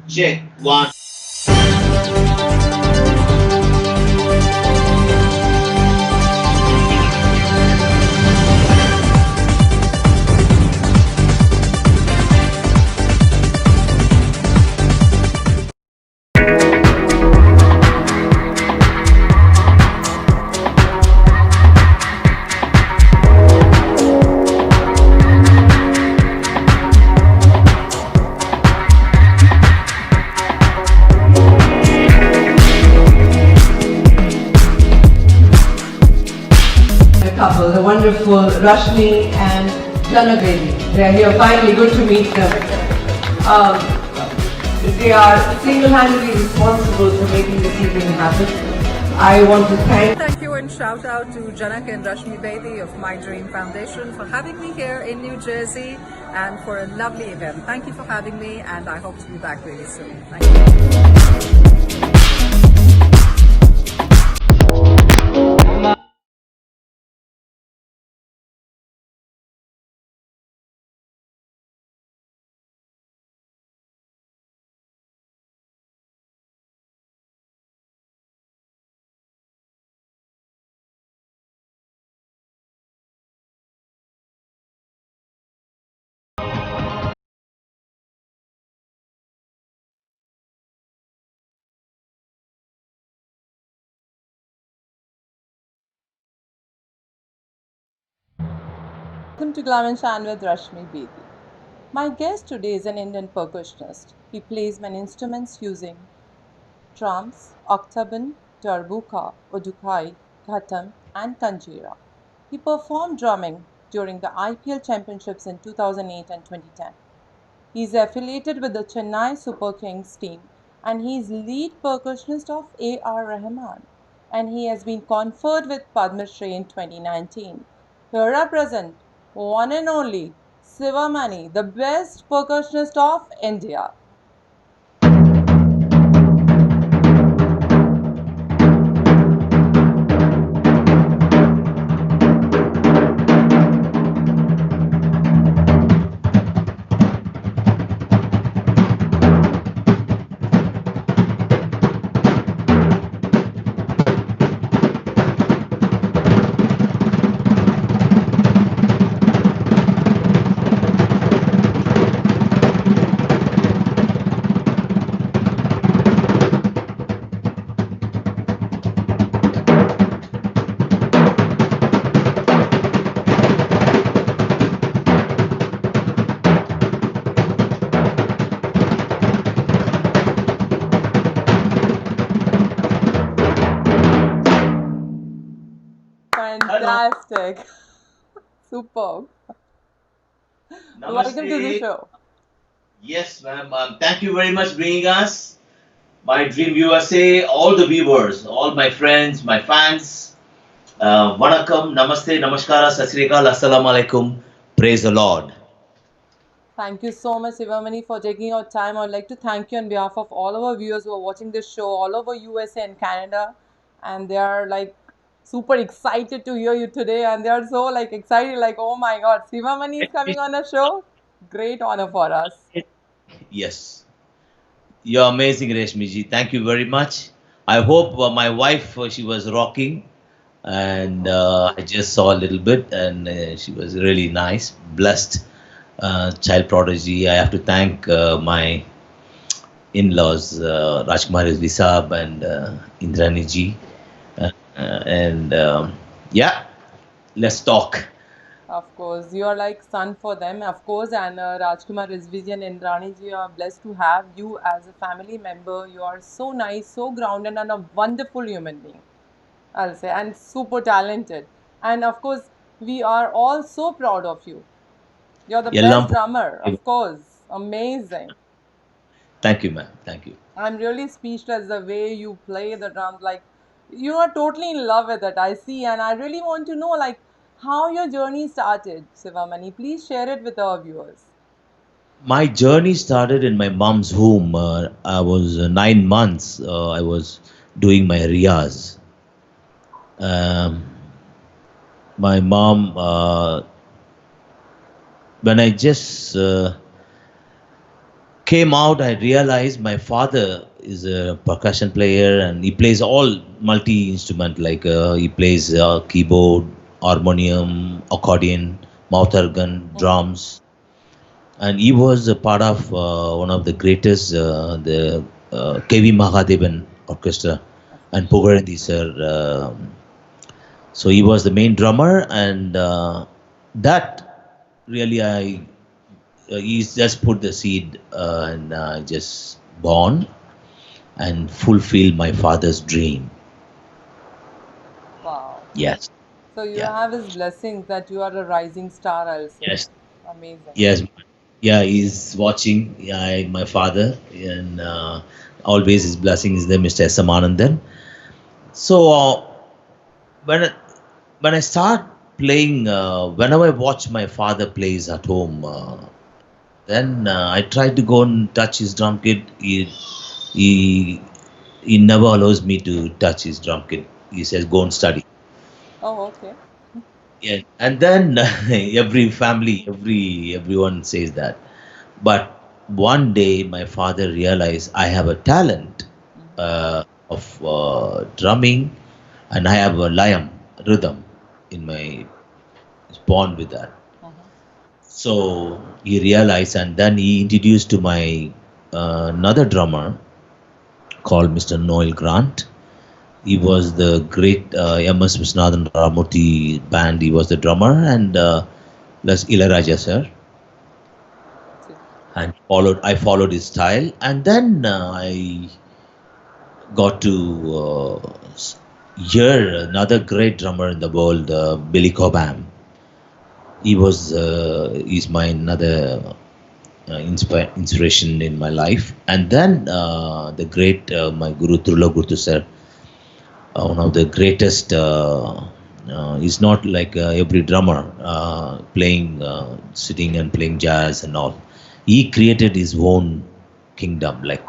Check one. Couple, the wonderful Rashmi and Bedi. They are here finally, good to meet them. They are single-handedly responsible for making this evening happen. I want to Thank you and shout out to Janak and Rashmibedi of My Dream Foundation for having me here in New Jersey and for a lovely event. Thank you for having me and I hope to be back really soon. Thank you. Welcome to Glam and Shine with Rashmibedi. My guest today is an Indian percussionist. He plays many instruments using drums, octaban, darbuka, udukai, ghatam, and kanjira. He performed drumming during the IPL Championships in 2008 and 2010. He is affiliated with the Chennai Super Kings team and he is lead percussionist of A.R. Rahman, and he has been conferred with Padma Shri in 2019. Here are present one and only Sivamani, the best percussionist of India. Fantastic. Superb. Welcome to the Namaste. show. Yes, ma'am. Thank you very much bringing us. My Dream USA, all the viewers, all my friends, my fans. Vanakkam, Namaste, Namaskara, Sat Sri Akal, Assalamu Alaikum. Praise the Lord. Thank you so much, Sivamani, for taking your time. I would like to thank you on behalf of all our viewers who are watching this show all over USA and Canada. And they are like super excited to hear you today. And they are so like excited, like, oh my God, Sivamani is coming on the show. Great honor for us. Yes, you're amazing, Rashmiji. Thank you very much. I hope my wife, she was rocking, and I just saw a little bit, and she was really nice, blessed child prodigy. I have to thank my in-laws, Rashmibedi and Indrani ji. And yeah, let's talk. Of course, you are like son for them, of course, and Rajkumar Rizvi and Indrani ji are blessed to have you as a family member. You are so nice, so grounded, and a wonderful human being, I'll say, and super talented. And of course, we are all so proud of you. You're the Yellam. best drummer, of course. Amazing. Thank you, ma'am. Thank you. I'm really speechless the way you play the drums. Like, you are totally in love with it, I see. And I really want to know, like, how your journey started, Sivamani. Please share it with our viewers. My journey started in my mom's home. I was 9 months. I was doing my riyaz. Um, my mom, when I just came out, I realized my father is a percussion player and he plays all multi instrument like he plays keyboard, harmonium, accordion, mouth organ, drums, and he was a part of one of the greatest, the KV Mahadevan Orchestra and Pugarandi sir. So he was the main drummer, and that really he's just put the seed and just born and fulfill my father's dream. Wow. Yes. So you Yeah. have his blessings that you are a rising star also. Yes. Amazing. Yes. Yeah, he's watching. Yeah, my father, and always his blessing is there, Mr. S. M. Anandan. So when I- when I start playing, whenever I watch my father plays at home, then I try to go and touch his drum kit. He he never allows me to touch his drum kit. He says, "Go and study." Oh, okay. Yeah, and then every family, everyone says that. But one day, my father realized I have a talent of drumming, and I have a liam rhythm in my. Born with that. So he realized, and then he introduced to my another drummer called Mr. Noel Grant. He was the great M.S. Viswanathan Ramurthy band. He was the drummer, and plus Ilayaraja sir. And I followed his style, and then I got to hear another great drummer in the world, Billy Cobham. He's my another inspiration in my life. And then the great my Guru Trula Gurtu sir, one of the greatest. He's not like every drummer playing, sitting and playing jazz and all. He created his own kingdom, like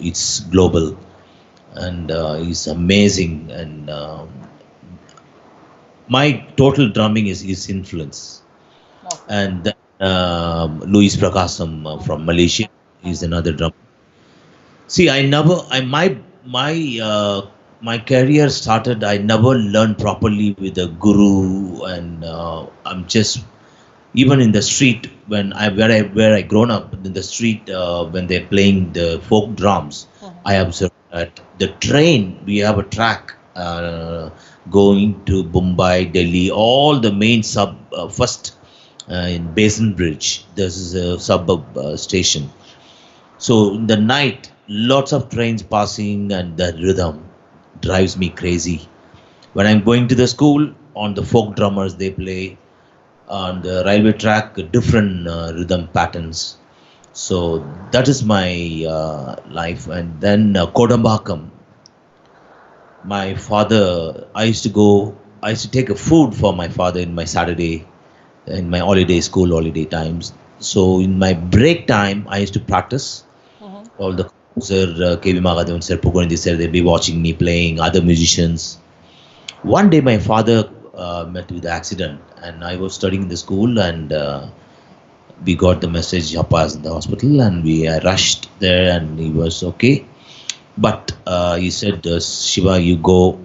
it's global, and he's amazing. And my total drumming is his influence. And then Luis Prakasam from Malaysia is another drummer. See, my career started. I never learned properly with a guru, and I'm just even in the street when where I grown up in the street when they're playing the folk drums. I observed that the train we have a track going to Mumbai, Delhi, all the main first in Basin Bridge. This is a suburb station. So in the night, lots of trains passing, and the rhythm drives me crazy. When I'm going to the school, on the folk drummers they play, on the railway track, different rhythm patterns. So that is my life. And then Kodambakam, my father, I used to take a food for my father in my Saturday, in my school holiday times. So in my break time, I used to practice. All the sir, KV Magadevan sir, Pugarandi sir, they'll be watching me playing, other musicians. One day my father met with an accident, and I was studying in the school, and we got the message, Appa's in the hospital, and we rushed there, and he was okay. But he said, Shiva, you go,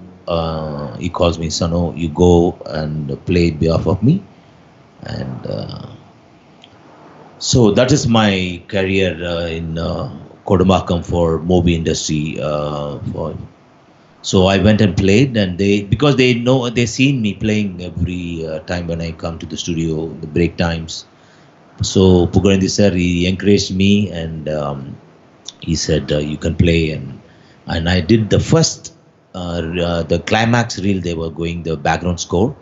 he calls me Sano, you go and play on behalf of me. And so that is my career in Kodambakam for movie industry. So I went and played, and because they seen me playing every time when I come to the studio in the break times. So Pugarandi sir, he encouraged me, and he said you can play, and I did the first the climax reel. They were going the background score,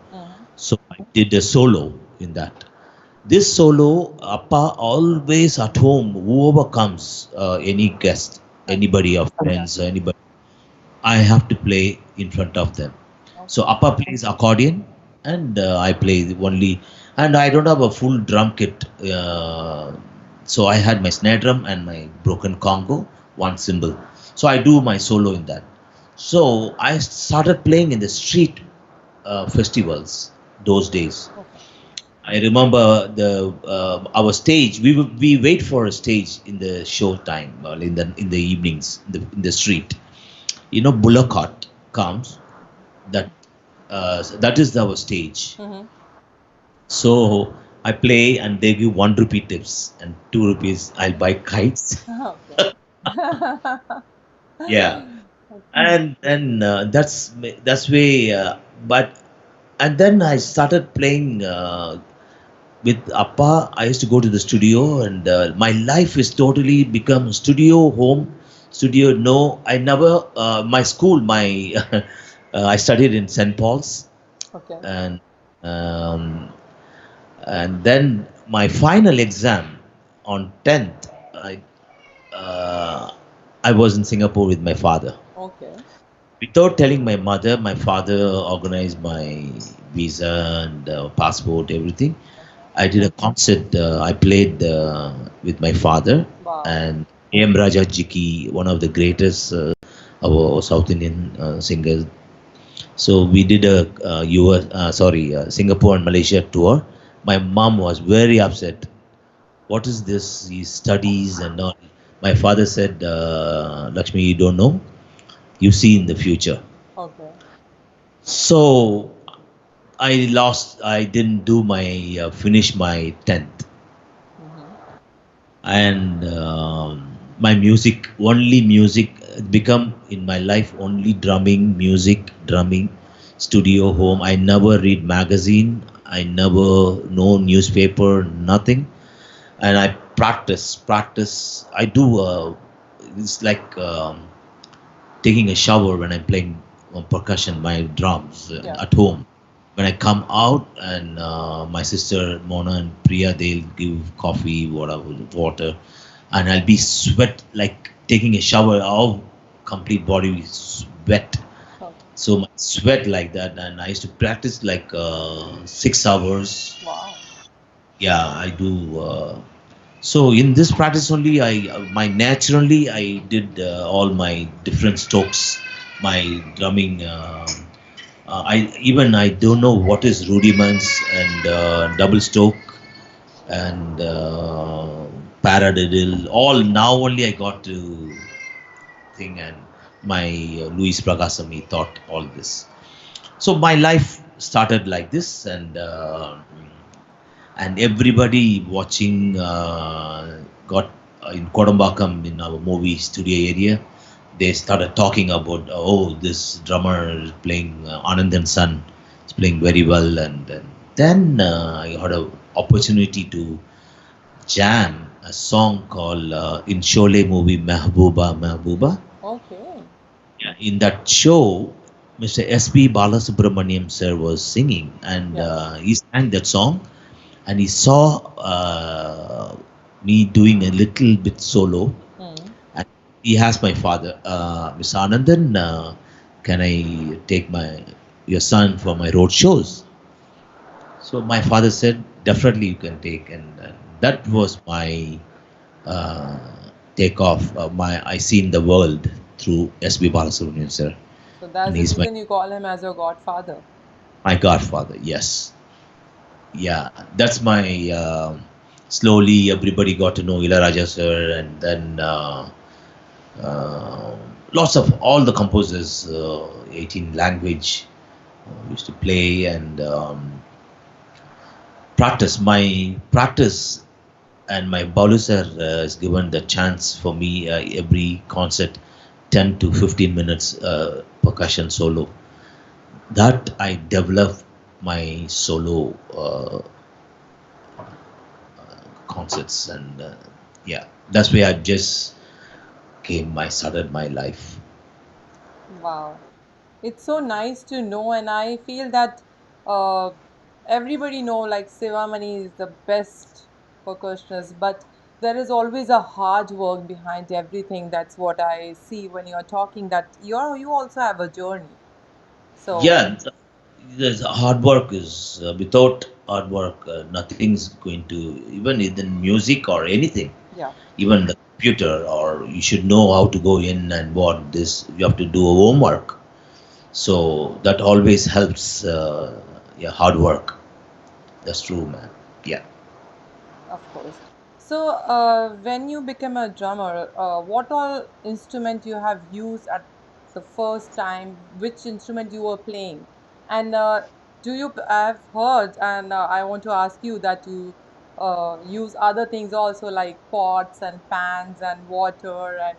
so I did a solo in that. This solo, Appa always at home, whoever comes, any guest, anybody of friends, anybody, I have to play in front of them. So Appa plays accordion, and I play only, and I don't have a full drum kit. So I had my snare drum and my broken Congo, one cymbal. So I do my solo in that. So I started playing in the street festivals those days. I remember the our stage. We wait for a stage in the show time, in the evenings in the street. You know, bullock cart comes. That that is our stage. Mm-hmm. So I play and they give 1 rupee tips and 2 rupees. I'll buy kites. Okay. Yeah, Okay. and that's way. But and then I started playing with Appa. I used to go to the studio, and my life is totally become studio home. Studio. No, I never. My school. My I studied in St. Paul's, Okay. and um, and then my final exam on 10th. Uh, I was in Singapore with my father. Okay. Without telling my mother, my father organized my visa and passport, everything. I did a concert. I played with my father Wow. and A.M. Raja Jiki, one of the greatest our South Indian singers. So we did a Singapore and Malaysia tour. My mom was very upset. What is this? He studies and all. My father said, Lakshmi, you don't know. You see in the future. Okay. So I didn't do my finish my 10th, Mm-hmm. and my music, only music, become in my life only drumming, music, drumming, studio home. I never read magazine. I never know newspaper, nothing. And I practice. I do. It's like taking a shower when I'm playing percussion, my drums Yeah. at home. When I come out, and my sister Mona and Priya, they'll give coffee, whatever, water, and I'll be sweat like taking a shower. All complete body is wet. Okay. So my sweat like that, and I used to practice like 6 hours. Wow. Yeah, I do. So in this practice only, my naturally I did all my different strokes, my drumming. I don't know what is rudiments and double stroke and paradiddle. All now only I got to thing, and my Luis Pragasami taught all this. So my life started like this, and everybody watching got in Kodambakam in our movie studio area. They started talking about, oh, this drummer is playing Anandan Son is playing very well, and then I had an opportunity to jam a song called in Sholay movie Mehbooba Mehbooba. Okay. Yeah, in that show, Mr. S.P. Balasubramaniam sir was singing, and Yeah. he sang that song, and he saw me doing a little bit solo, Mm. and he asked my father, Mr. Anandan, can I take your son for my road shows? So my father said, definitely you can take, and that was my uh, take off. I seen the world through S.B. Balasubramanian sir, So and that's the he's reason you call him as your godfather. my godfather. Yes, yeah, that's my. Slowly, everybody got to know Ilaraja sir, and then uh, lots of all the composers, 18 language, used to play and practice. My practice and my Baulu sir has given the chance for me every concert, 10 to 15 minutes percussion solo. That I developed my solo concerts, and yeah, that's where I just I started my life. Wow. It's so nice to know, and I feel that uh, everybody know like Sivamani is the best percussionist, but there is always a hard work behind everything. That's what I see when you're talking. That you also have a journey. So Yeah, there's hard work is without hard work, nothing's going to, even in music or anything, yeah, even the computer, or you should know how to go in and what this you have to do a homework. So that always helps. Yeah, hard work. That's true, man. Of course. So, when you became a drummer, what all instrument you have used at the first time? Which instrument you were playing? And do you I've heard, and I want to ask you that you use other things also like pots and pans and water and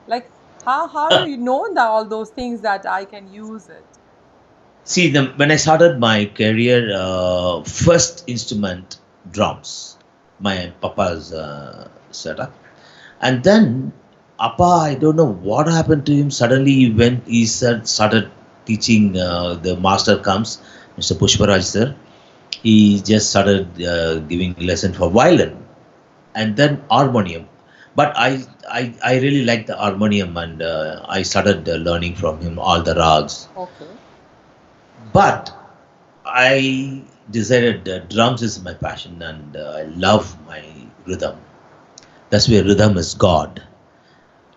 like how do you know that all those things that I can use it? See, when I started my career, first instrument drums, my papa's setup, and then Appa, I don't know what happened to him. Suddenly, he started teaching. The master comes, Mr. Pushparaj sir. He just started giving lesson for violin and then harmonium. But I really like the harmonium, and I started learning from him all the rags. Okay. But I decided drums is my passion, and I love my rhythm. That's where rhythm is God,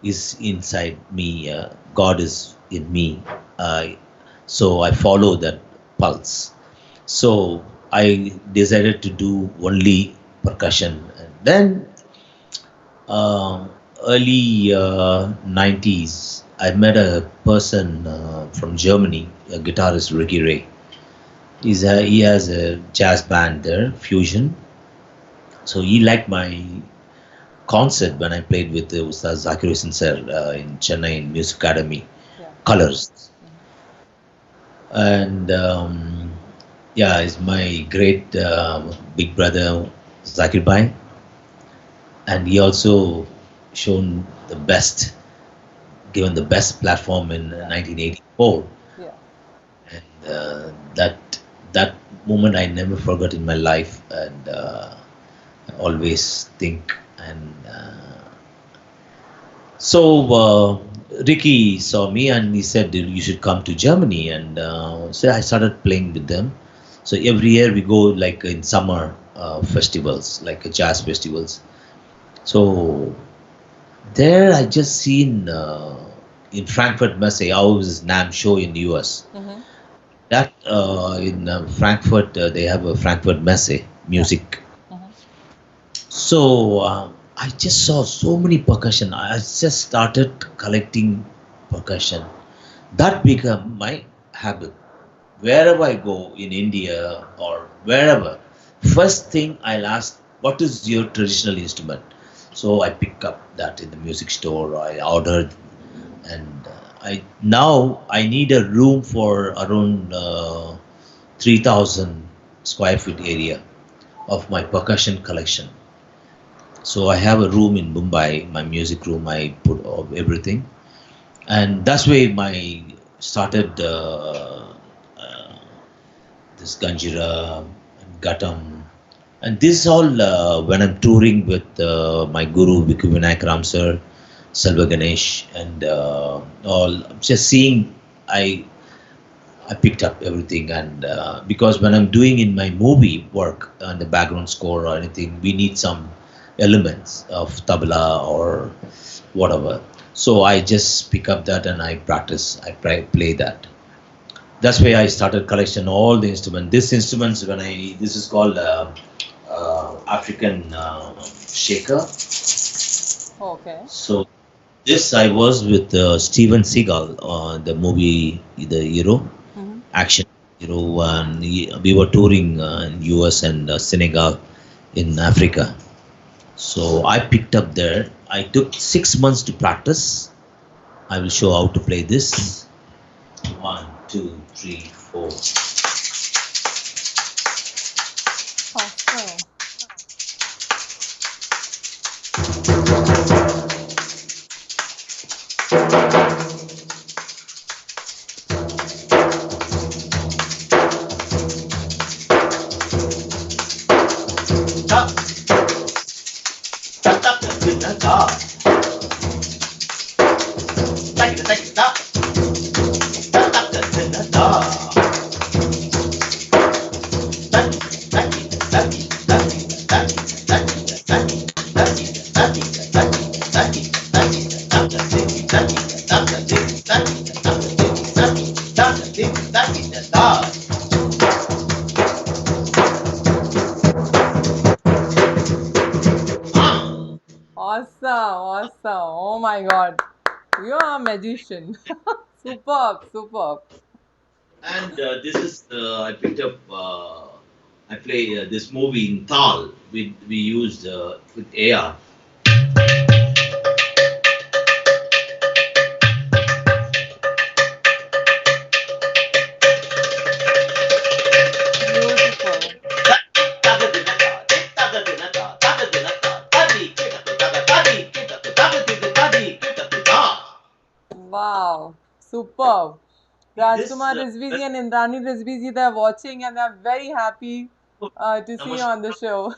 is inside me. God is in me. So I follow that pulse. So I decided to do only percussion. And then uh, early 90s, I met a person from Germany, a guitarist, Ricky Ray. He has a jazz band there, Fusion. So he liked my concert when I played with Ustad Zakir Hussain sir in Chennai in Music Academy, Yeah. Colors. Mhm. And yeah, he's my great big brother Zakir Bhai. And he also shown the best, given the best platform in Yeah. 1984. Yeah. And that moment I never forgot in my life, and I always think. And so Ricky saw me and he said you should come to Germany, and so I started playing with them. So every year we go like in summer festivals, like jazz festivals. So there I just seen in Frankfurt Messe, how is NAM show in the US. Mm-hmm. That in Frankfurt, they have a Frankfurt Messe Yeah. music. Mm-hmm. So I just saw so many percussion. I just started collecting percussion. That became my habit. Wherever I go in India or wherever, first thing I'll ask, what is your traditional instrument? So I pick up that in the music store. I ordered, and I need a room for around 3,000 square feet area of my percussion collection. So I have a room in Mumbai, my music room. I put of everything, and that's where my started this Ganjira and Gatam, and this is all when I'm touring with my guru Viku Vinayak Ram sir, Selva Ganesh, and all. Just seeing, I I picked up everything, and because when I'm doing in my movie work on the background score or anything, we need some elements of tabla or whatever. So I just pick up that and I practice. I play that. That's why I started collection all the instruments. This instruments this is called African shaker. Okay. So this I was with Steven Seagal on the movie The Hero. Mm-hmm. Action hero, and we were touring in US and Senegal in Africa. So I picked up there. I took 6 months to practice. I will show how to play this. 1, 2, 3, 4. Awesome. Ta, ta, ta, ta, ta, ta. Ta, ta, ta, ta. Ta, ta, ta, ta, ta. Ta, ta, ta, ta, ta, ta, Awesome, awesome. Oh my God. You are a magician. Superb, superb. And this is I picked up. I play this movie in Tal. We used with AR. Beautiful. Wow, superb. This Rajkumar Rizvi ji and Indrani Rizvi ji, they're watching and they're very happy to see you on the Namaskar show.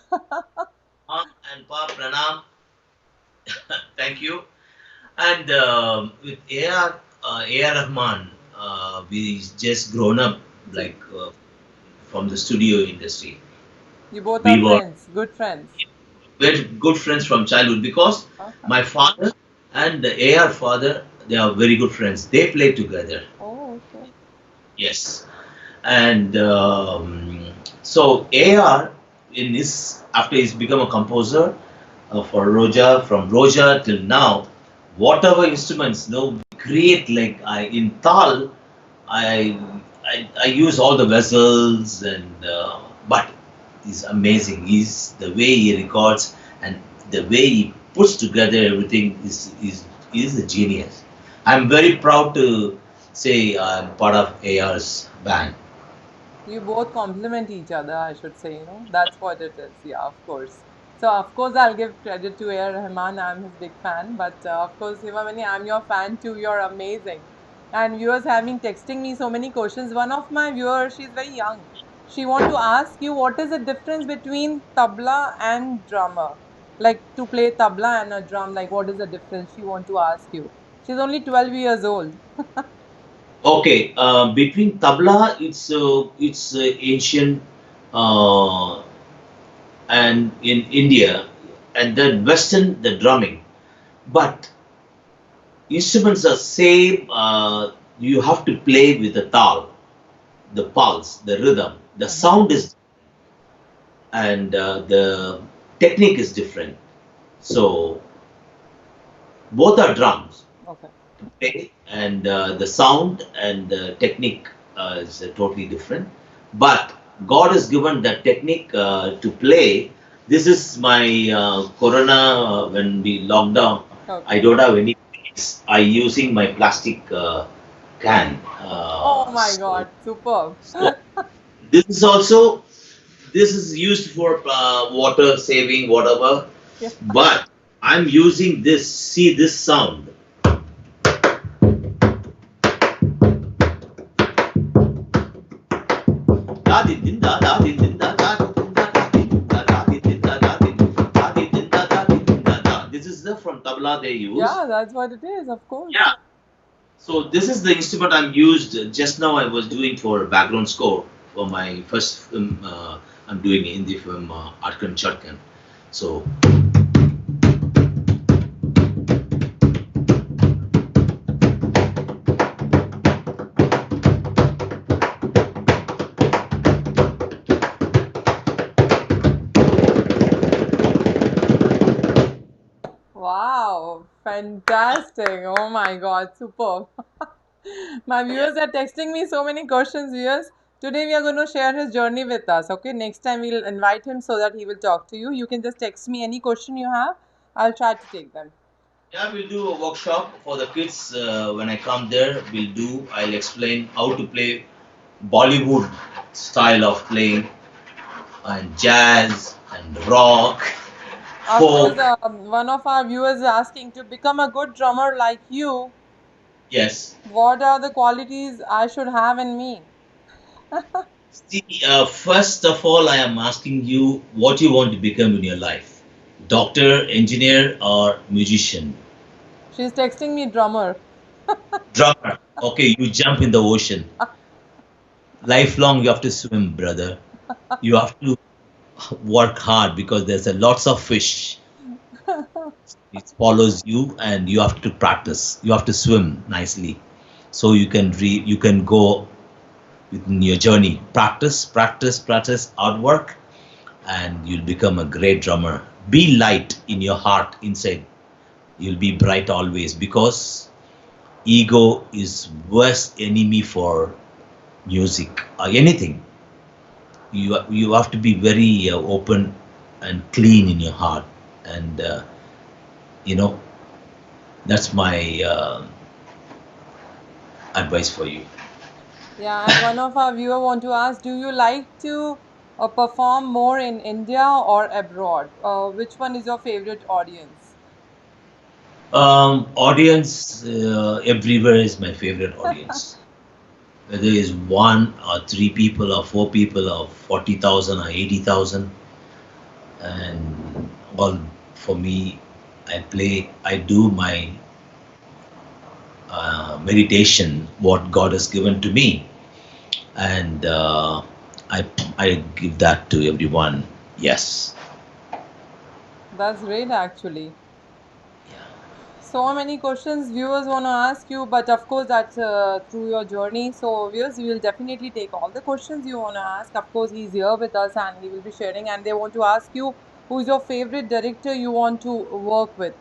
and Pa Pranam. Thank you. And with AR Rahman, we just grown up like from the studio industry. You both are We were friends, good friends. very good friends from childhood because Uh-huh. my father and the AR father, they are very good friends. They play together. Oh, okay. Yes. And so AR in his after he's become a composer for Roja, from Roja till now, whatever instruments no create like I in Tal, I I use all the vessels and but he's amazing. He's the way he records and the way he puts together everything is a genius. I'm very proud to say I'm part of AR's band. You both complement each other, I should say, you know. That's what it is. Yeah, of course. So, of course, I'll give credit to A.R. Rahman. I'm his big fan. But, of course, Sivamani, I'm your fan too. You're amazing. And viewers having texting me so many questions. One of my viewers, she's very young. She want to ask you what is the difference between tabla and drummer? Like to play tabla and a drum, like what is the difference? She want to ask you. She's only 12 years old. Okay, between tabla, it's ancient uh, and in India, and then Western the drumming. But instruments are same. You have to play with the tal, the pulse, the rhythm. The Mhm. sound is and the technique is different. So both are drums, Okay. okay? And the sound and the technique is totally different. But God has given that technique to play. This is my Corona when we locked down. I Okay. don't have any place. I using my plastic can. Oh my God, superb. So this is also this is used for water saving, whatever. Yeah. But I'm using this. See this sound. This is the from tabla they use. Yeah, that's what it is, of course. Yeah. So this is the instrument I'm used just now. I was doing for background score for my first film. I'm doing in the film Arkan Chatkan. So Wow, fantastic. Oh my God, superb. My viewers are texting me so many questions, viewers. Today we are going to share his journey with us. Okay, next time we'll invite him so that he will talk to you. You can just text me any question you have. I'll try to take them. yeah, we'll do a workshop for the kids when I come there. I'll explain how to play Bollywood style of playing and jazz and rock, Of course, folk. one of our viewers is asking to become a good drummer like you. Yes. What are the qualities I should have in me? See, first of all, I am asking you what you want to become in your life: doctor, engineer, or musician? She's texting me drummer. Drummer. Okay, you jump in the ocean. Lifelong, you have to swim, brother. You have to work hard because there's a lots of fish. It follows you, and you have to practice. You have to swim nicely, so you can go in your journey. Practice, practice, practice, hard work, and you'll become a great drummer. Be light in your heart inside. You'll be bright always, because ego is worst enemy for music or anything. You have to be very open and clean in your heart, and you know that's my advice for you. Yeah, and one of our viewer want to ask, do you like to perform more in India or abroad? Which one is your favorite audience? Audience everywhere is my favorite audience. Whether it's one or three people or four people or 40,000 or 80,000, and all for me, I do my meditation, what God has given to me, and I I give that to everyone. Yes. That's great, actually. So many questions viewers want to ask you, but of course that's through your journey. So viewers, we will definitely take all the questions you want to ask. Of course, he's here with us and he will be sharing. And they want to ask you, who is your favorite director you want to work with?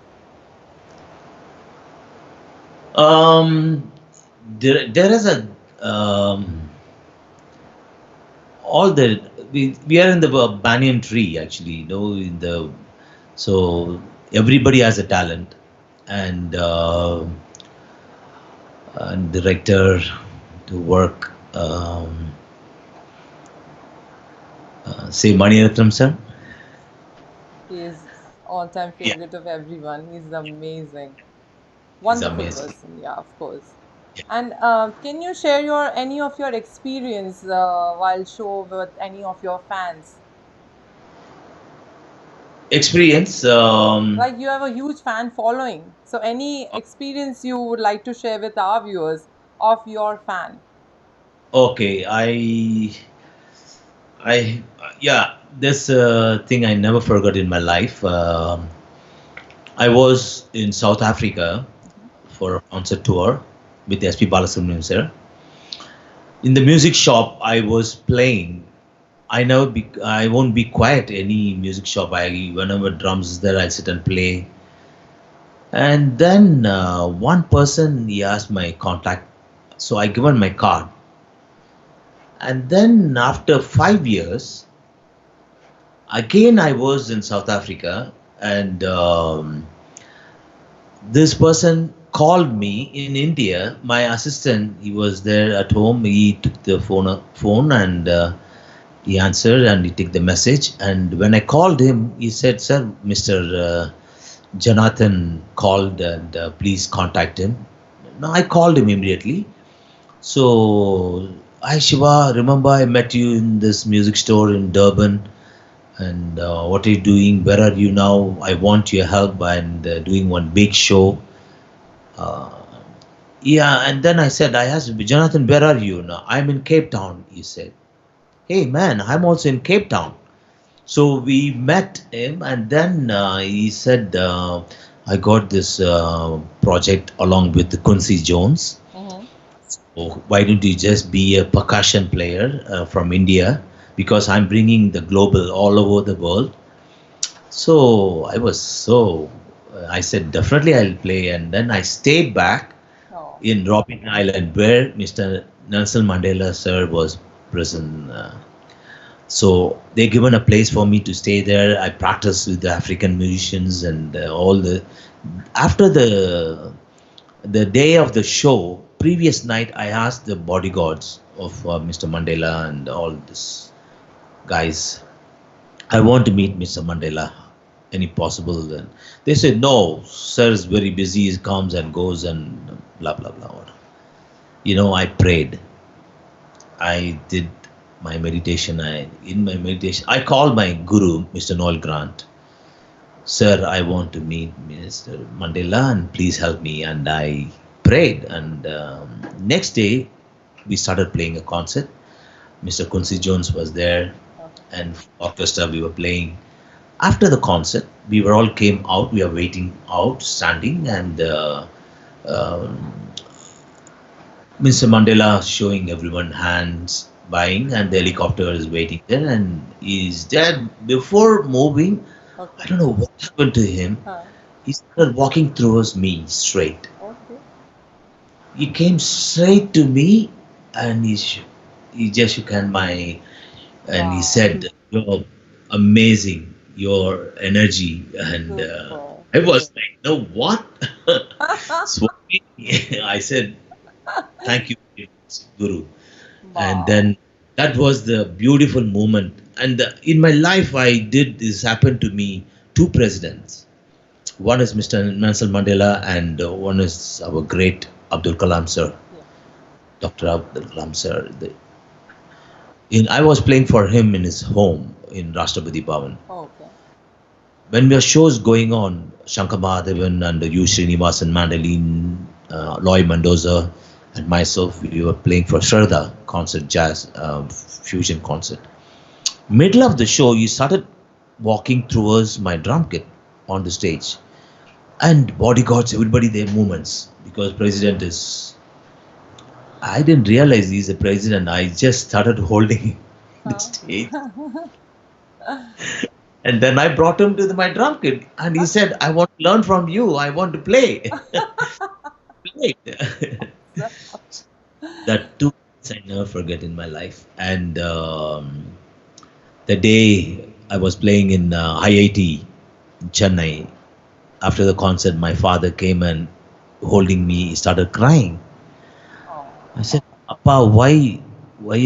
Um, there is a all the we are in the banyan tree, actually, in the, so everybody has a talent, and director to work, say Mani sir. He is all-time Yeah, favorite of everyone. He's amazing, he's wonderful amazing. person. Yeah, of course. And can you share your any of your experience while show with any of your fans? Experience. Like you have a huge fan following. So any experience you would like to share with our viewers of your fan? Okay, yeah, this thing I never forgot in my life. I was in South Africa for a concert tour with SP Balasubramanian sir. In the music shop, I was playing. I won't be quiet any music shop. Whenever drums is there, I'll sit and play. And then one person, he asked my contact, so I given my card. And then after 5 years, again I was in South Africa, and this person called me in India. My assistant, he was there at home. He took the phone, and he answered and he took the message. And when I called him, he said, "Sir, Mr. Jonathan called, and please contact him." Now I called him immediately. So, hi Shiva, remember I met you in this music store in Durban, and what are you doing? Where are you now? I want your help and doing one big show. Uh, yeah, and then I said, I asked Jonathan, where are you now? I'm in Cape Town. He said, hey man, I'm also in Cape Town. So we met him, and then he said, I got this project along with Quincy Jones. Mm-hmm. Oh, why don't you just be a percussion player from India? Because I'm bringing the global all over the world. So I said, definitely I'll play. And then I stayed back Oh, in Robben Island where Mr. Nelson Mandela sir was present. So they given a place for me to stay there. I practiced with the African musicians, and all the, after the day of the show, previous night, I asked the bodyguards of Mr. Mandela and all this guys, I want to meet Mr. Mandela. Any possible? Then they said, no, sir is very busy. He comes and goes and blah blah blah. I prayed. I did my meditation. In my meditation, I called my guru, Mr. Noel Grant. Sir, I want to meet Mr. Mandela, and please help me. And I prayed, and next day we started playing a concert. Mr. Quincy Jones was there, okay. and orchestra we were playing. After the concert, we were all came out. We are waiting out, standing, and Mr. Mandela showing everyone hands, buying, and the helicopter is waiting there, and he's there before moving. Okay. I don't know what happened to him. Huh. He started walking towards me straight. Okay. He came straight to me and he just shook hand and he Wow. said, "You're amazing, your energy." And Super. I was like, "No, what?" So I said, "Thank you, Guru." And Wow. then that was the beautiful moment. And in my life, I did this happened to me two presidents. One is Mr. Nelson Mandela, and one is our great Abdul Kalam sir, Yeah. Dr. Abdul Kalam sir. I was playing for him in his home in Rashtrapati Bhavan. Okay. When there were shows going on, Shankar Mahadevan and U. Srinivasan, Mandaline, Loy Mendoza, and myself, we were playing for Shraddha concert, jazz fusion concert. Middle of the show, he started walking towards my drum kit on the stage, and bodyguards, everybody, their movements because president is. I didn't realize he's a president. I just started holding the Huh. stage. And then I brought him to my drum kit, and he said, "I want to learn from you. I want to play." Play. So- That two things I never forget in my life. And the day I was playing in IIT in Chennai, after the concert, my father came and holding me, he started crying. Oh. I said, "Appa, why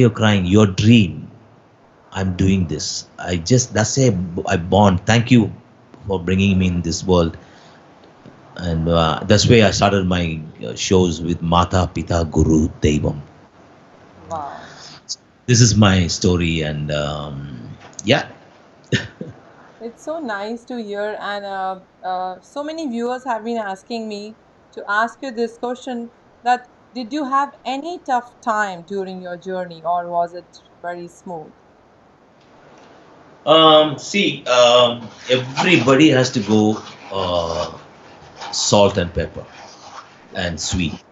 you're crying? Your dream. I'm doing this. That's I born. Thank you for bringing me in this world." And that's why I started my shows with Mata, Pita, Guru, Devam. Wow. This is my story, and yeah. It's so nice to hear, and so many viewers have been asking me to ask you this question: that did you have any tough time during your journey, or was it very smooth? See, everybody has to go salt and pepper Yeah, and sweet.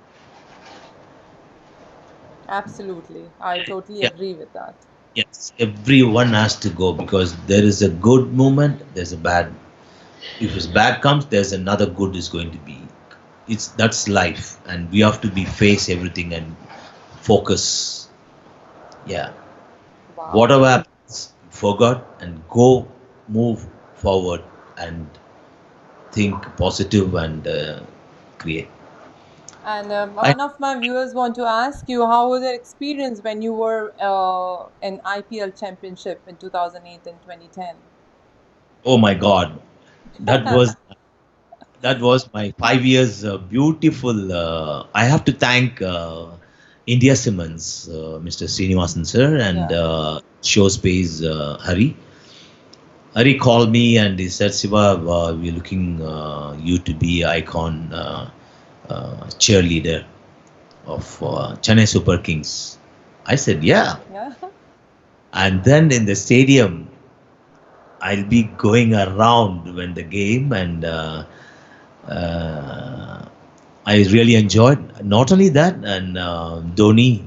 absolutely. I totally Yeah, agree with that. yes, everyone has to go because there is a good moment, there's a bad. If it's bad comes, there's another good is going to be. That's life, and we have to be face everything and focus. Yeah, Wow. whatever happens, forgot and go, move forward and think positive and create. And I one of my viewers want to ask you, how was your experience when you were in IPL Championship in 2008 and 2010? Oh my God, that was that was my 5 years beautiful. I have to thank India Simmons, Mr. Srinivasan sir, and Yeah. Show Space Hari. Hari called me and he said, "Siva, we're looking you to be icon cheerleader of Chennai Super Kings." I said, "Yeah." Yeah. And then in the stadium, I'll be going around when the game and uh, I really enjoyed. Not only that, and Dhoni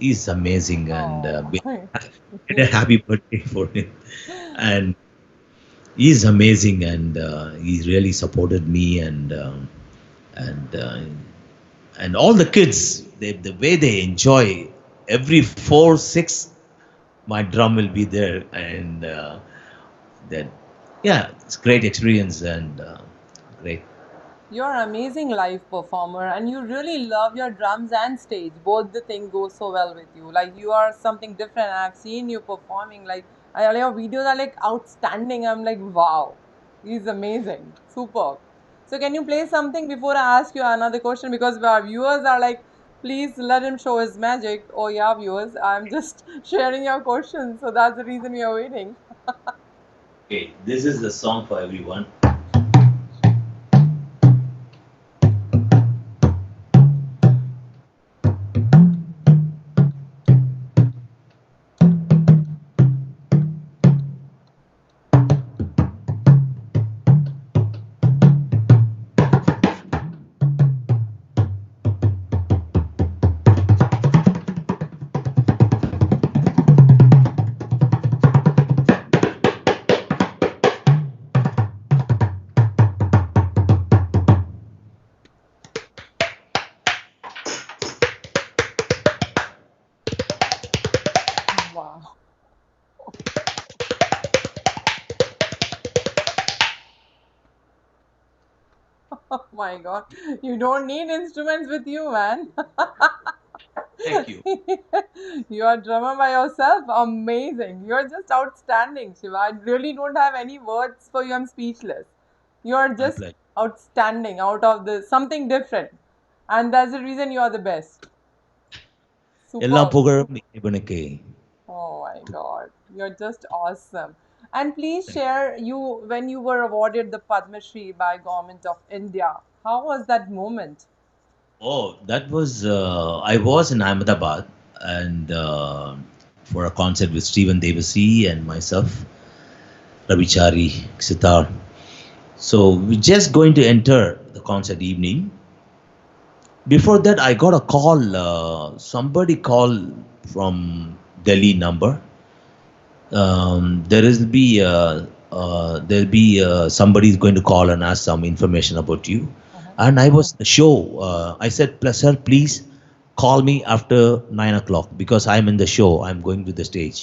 is amazing, and Oh, did a happy birthday for him, and he's amazing, and he really supported me, and uh, and all the kids, the way they enjoy every 4 6, my drum will be there, and that yeah, it's great experience and great. you're an amazing live performer, and you really love your drums and stage. Both the thing go so well with you. Like you are something different. I've seen you performing. Like your videos are like outstanding. I'm like, wow, he's amazing, superb. So can you play something before I ask you another question? Because our viewers are like, please let him show his magic. Oh yeah, viewers, I'm just sharing your questions, so that's the reason we are waiting. Okay, this is the song for everyone. Oh my God. You don't need instruments with you, man. Thank you. You are drummer by yourself. Amazing. You're just outstanding, Shiva. I really don't have any words for you. I'm speechless. You're My just pleasure. outstanding out of this something different. And that's the reason you are the best. எல்லாம் Superb. புகழும் இறைவனுக்கே. Oh my God. You're just awesome. And please share you when you were awarded the Padma Shri by Government of India. How was that moment? Oh, that was I was in Ahmedabad and for a concert with Stephen Devasi and myself, Ravichari, Sitar. So we're just going to enter the concert evening. Before that, I got a call. Somebody called from Delhi number. There'll be somebody's going to call and ask some information about you. And I was the show. I said, plus sir, please call me after 9 o'clock because I'm in the show. I'm going to the stage.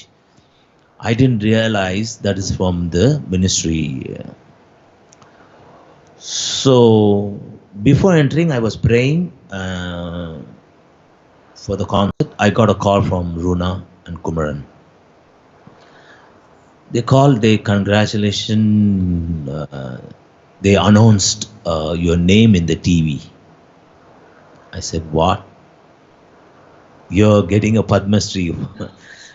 I didn't realize that is from the ministry. So before entering, I was praying for the concert. I got a call from Runa and Kumaran. They called, they congratulations, they announced your name in the TV. I said, what? You're getting a Padma Shri.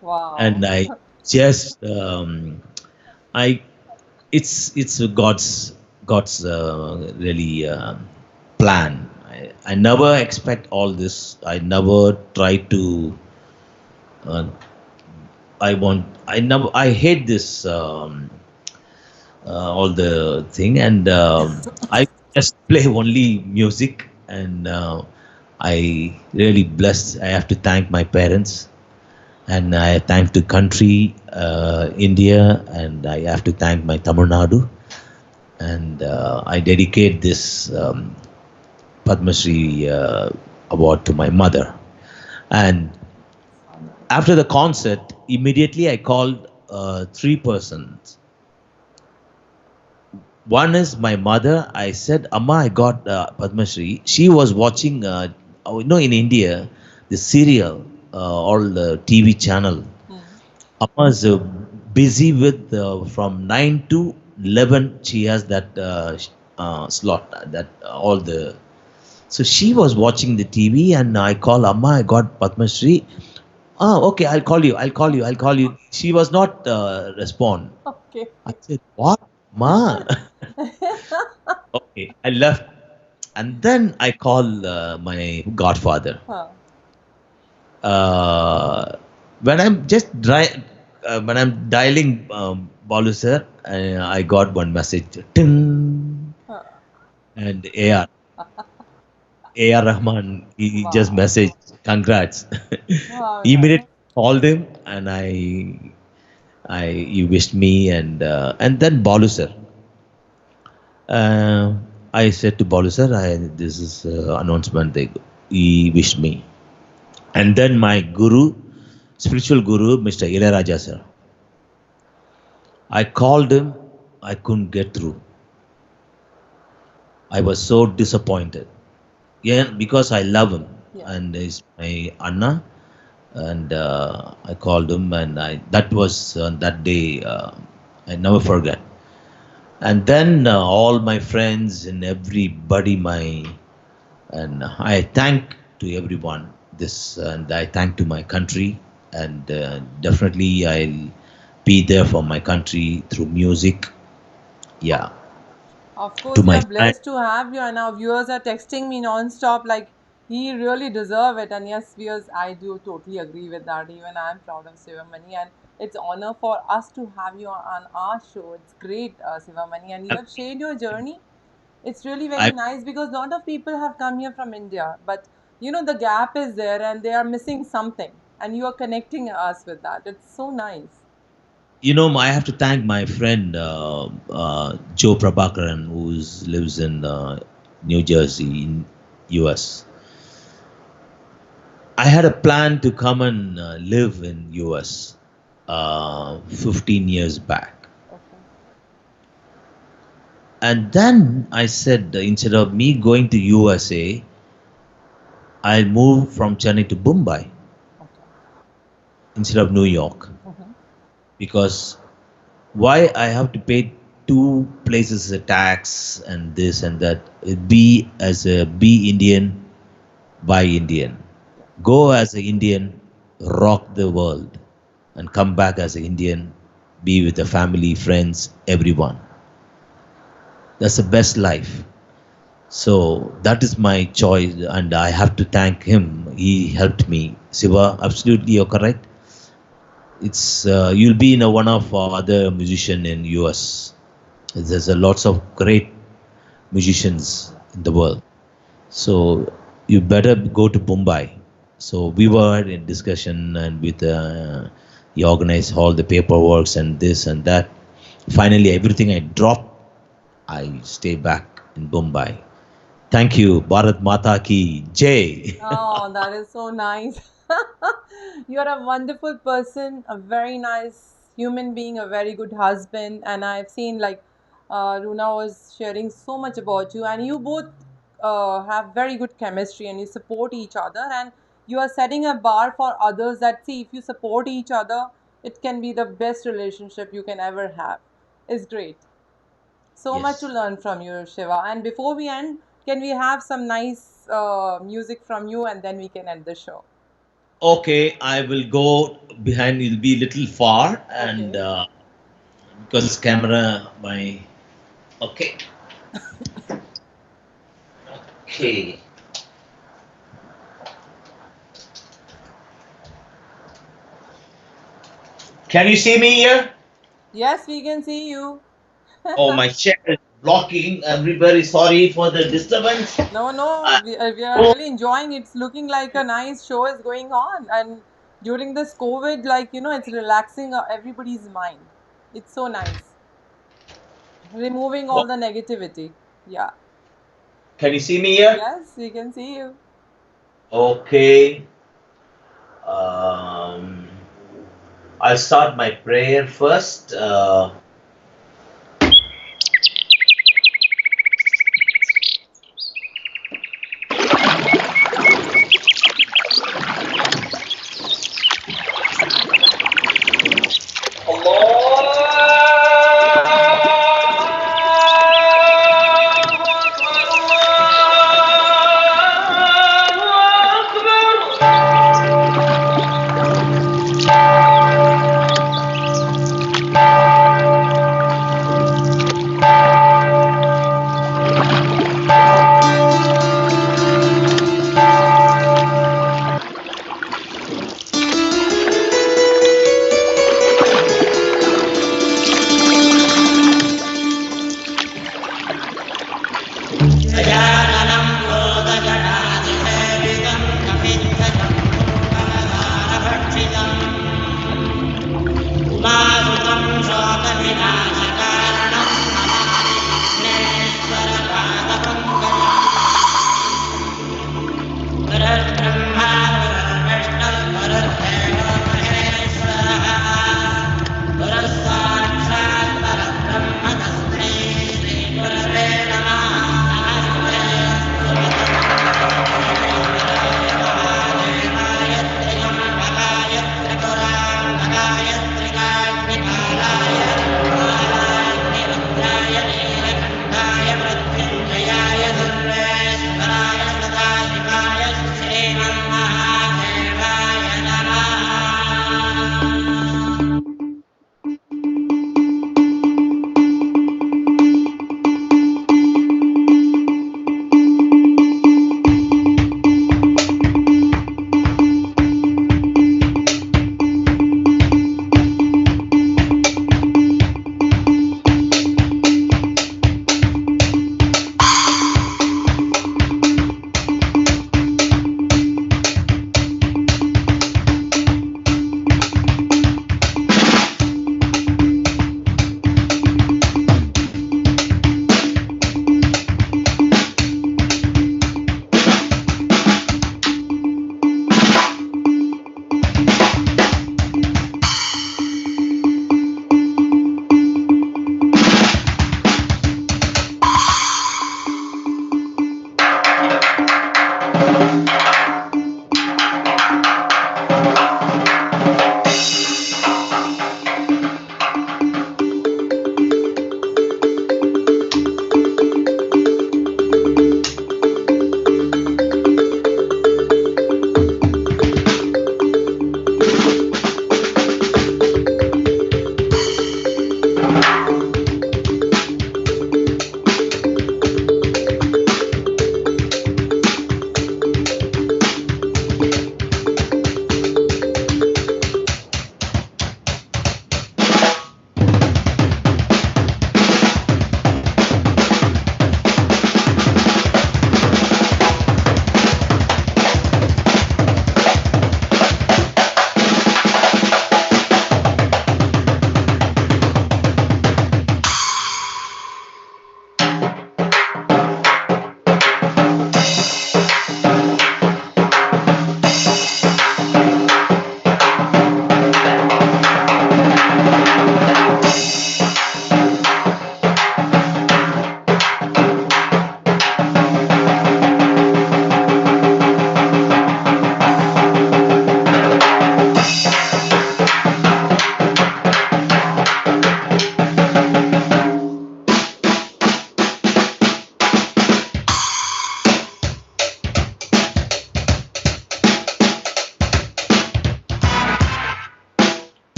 Wow. And I just, I, it's God's really plan. I never expect all this. I never try to, uh, I hate this, all the thing, and I just play only music, and I really blessed. I have to thank my parents, and I thank the country, India, and I have to thank my Tamil Nadu, and I dedicate this Padma Shri award to my mother. And after the concert, immediately I called three persons. One is my mother. I said, Amma, I got Padma Shri. She was watching, in India, the serial, all the TV channel. Amma's busy with from 9 to 11. She has that slot, that all the. So she was watching the TV, and I call Amma. I got Padma Shri. Oh, okay. I'll call you. I'll call you. I'll call you. She was not respond. Okay. I said, what, Ma? Okay, I left, and then I call my godfather. Huh. When I'm when I'm dialing Balu sir, I got one message, ting, Huh. and AR Rahman, he just Wow. messaged, congrats. Wow, nice. Immediately called him, and he wished me, and then Balu sir. I said to Balu sir, this is announcement. He wished me. And then my guru, spiritual guru, Mr. Ilayaraja sir. I called him. I couldn't get through. I was so disappointed. Yeah, because I love him. Yeah. And he's my Anna. And I called him, and that was that day, I never forget. And then all my friends and everybody, and I thank to everyone this, and I thank to my country, and definitely I'll be there for my country through music. Yeah, Of to course, we my are blessed to have you, and our viewers are texting me non-stop like he really deserve it. And yes, viewers, I do totally agree with that. Even I'm proud of Sivamani, and it's honor for us to have you on our show. It's great, Sivamani, and you have shared your journey. It's really very I nice because a lot of people have come here from India, but the gap is there and they are missing something, and you are connecting us with that. It's so nice. I have to thank my friend Joe Prabhakaran, who lives in New Jersey, in US. I had a plan to come and live in US 15 years back. Okay. And then I said, instead of me going to USA, I'll move from Chennai to Mumbai Okay. instead of New York. Mhm. Because why I have to pay two places a tax and this and that? Be Indian, buy Indian. Go as an Indian, rock the world, and come back as an Indian, be with the family, friends, everyone. That's the best life. So that is my choice, and I have to thank him. He helped me. Siva, absolutely, you're correct. It's you'll be in one of other musician in US. There's a lots of great musicians in the world. So you better go to Mumbai. So we were in discussion and with he organized all the paperwork and this and that. Finally, everything I dropped, I stay back in Mumbai. Thank you, Bharat Mata ki Jai. Oh, that is so nice. You're a wonderful person, a very nice human being, a very good husband. And I've seen like Runa was sharing so much about you, and you both have very good chemistry and you support each other. And you are setting a bar for others that see if you support each other, it can be the best relationship you can ever have. It's great. So much to Yes. learn from you, Shiva. And before we end, can we have some nice music from you and then we can end the show? Okay, I will go behind. It'll be a little far, and Okay. because camera, my okay, okay. Can you see me here? Yes, we can see you. Oh, my chair is blocking. I'm very sorry for the disturbance. No, no, Uh, we are oh, really enjoying. It's looking like a nice show is going on. And during this COVID, like, it's relaxing everybody's mind. It's so nice. Removing all oh, the negativity. Yeah. can you see me here? Yes, we can see you. Okay. Um, I'll start my prayer first.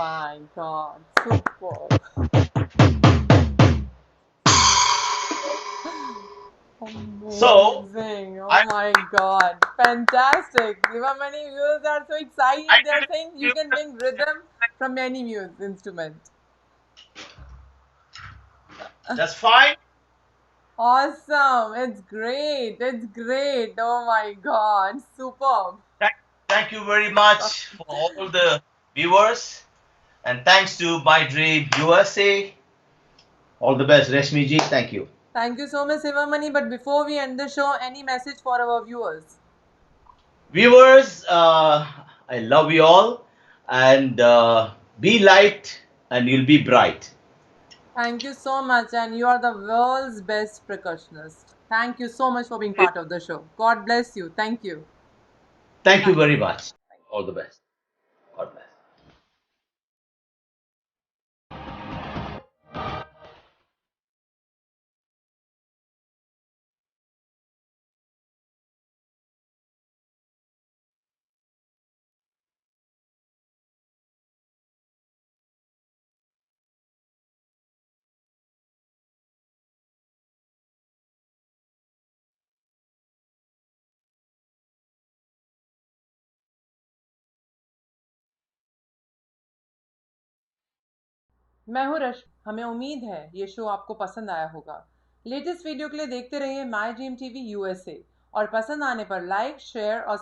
my God, super. So Amazing. Oh I my God. Fantastic. Sivamani viewers are so excited. They're saying you can bring rhythm from any music instrument. that's fine. Awesome. It's great. It's great. Oh my God. Superb. Thank, thank you very much for all the viewers, and thanks to My Dream USA. All the best, Rashmi ji. Thank you. Thank you so much, Sivamani. But before we end the show, any message for our viewers? Viewers, I love you all, and be light, and you'll be bright. Thank you so much. And you are the world's best percussionist. Thank you so much for being part of the show. God bless you. Thank you. Thank you Thanks. very much. All the best. God bless. मैं हूँ रश्मि। हमें उम्मीद है ये show आपको पसंद आया होगा। लेटेस्ट वीडियो के लिए देखते रहिए माई ड्रीम टीवी यूएसए और पसंद आने पर लाइक, शेयर और